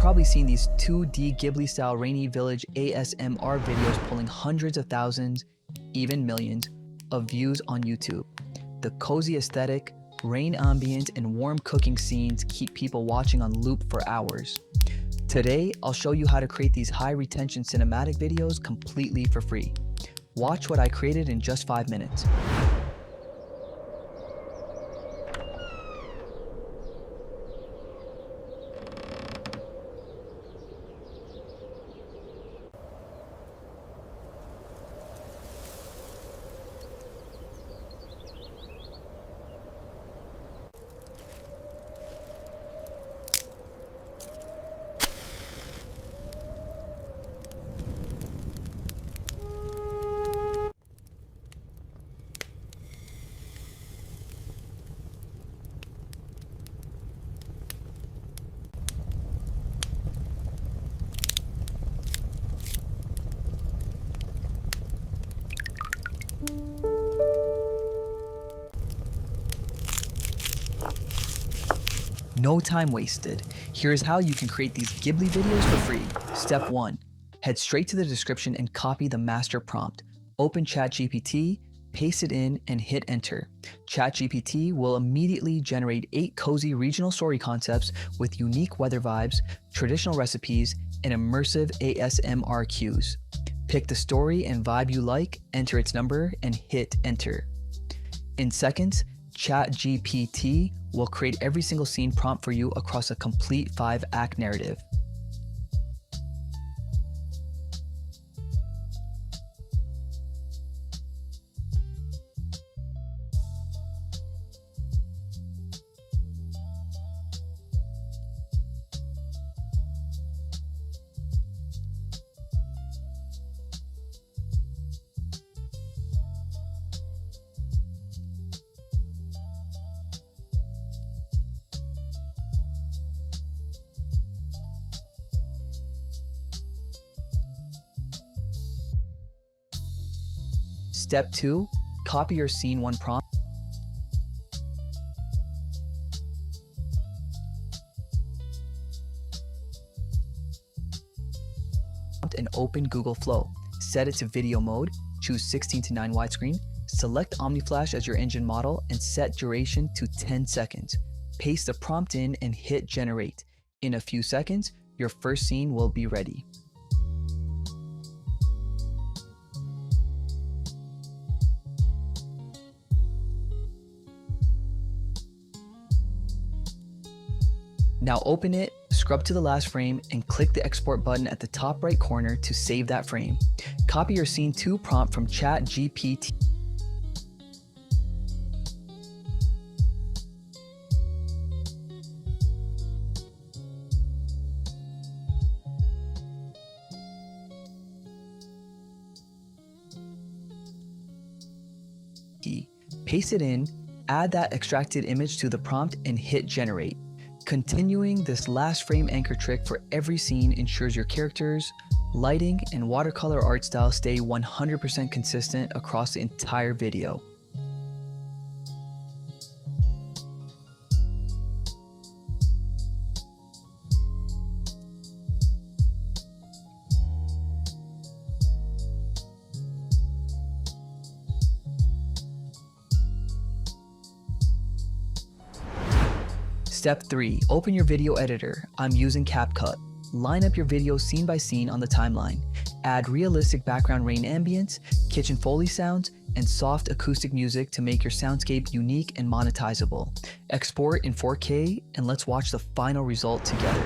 probably seen these 2D Ghibli-style rainy village ASMR videos pulling hundreds of thousands, even millions, of views on YouTube. The cozy aesthetic, rain ambience, and warm cooking scenes keep people watching on loop for hours. Today, I'll show you how to create these high-retention cinematic videos completely for free. Watch what I created in just 5 minutes. No time wasted. Here's how you can create these Ghibli videos for free. Step 1. Head straight to the description and copy the master prompt. Open ChatGPT, paste it in, and hit enter. ChatGPT will immediately generate 8 cozy regional story concepts with unique weather vibes, traditional recipes, and immersive ASMR cues. Pick the story and vibe you like, enter its number, and hit enter. In seconds, ChatGPT will create every single scene prompt for you across a complete 5-act narrative. Step 2. Copy your scene 1 prompt and open Google Flow. Set it to video mode, choose 16:9 widescreen, select OmniFlash as your engine model, and set duration to 10 seconds. Paste the prompt in and hit generate. In a few seconds, your first scene will be ready. Now open it, scrub to the last frame, and click the export button at the top right corner to save that frame. Copy your scene 2 prompt from ChatGPT. Paste it in, add that extracted image to the prompt, and hit generate. Continuing this last frame anchor trick for every scene ensures your characters, lighting, and watercolor art style stay 100% consistent across the entire video. Step 3. Open your video editor. I'm using CapCut. Line up your video scene by scene on the timeline. Add realistic background rain ambience, kitchen Foley sounds, and soft acoustic music to make your soundscape unique and monetizable. Export in 4K, and let's watch the final result together.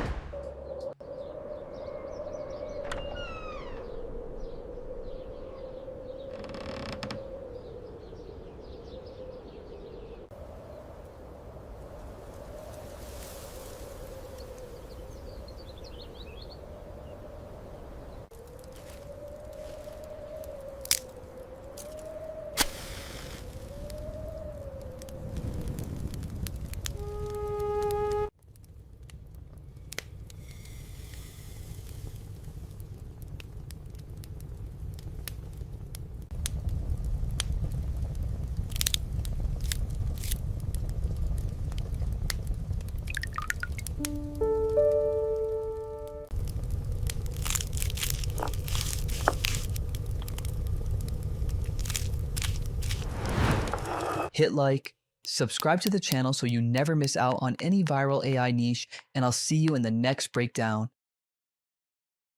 Hit like, subscribe to the channel so you never miss out on any viral AI niche, and I'll see you in the next breakdown.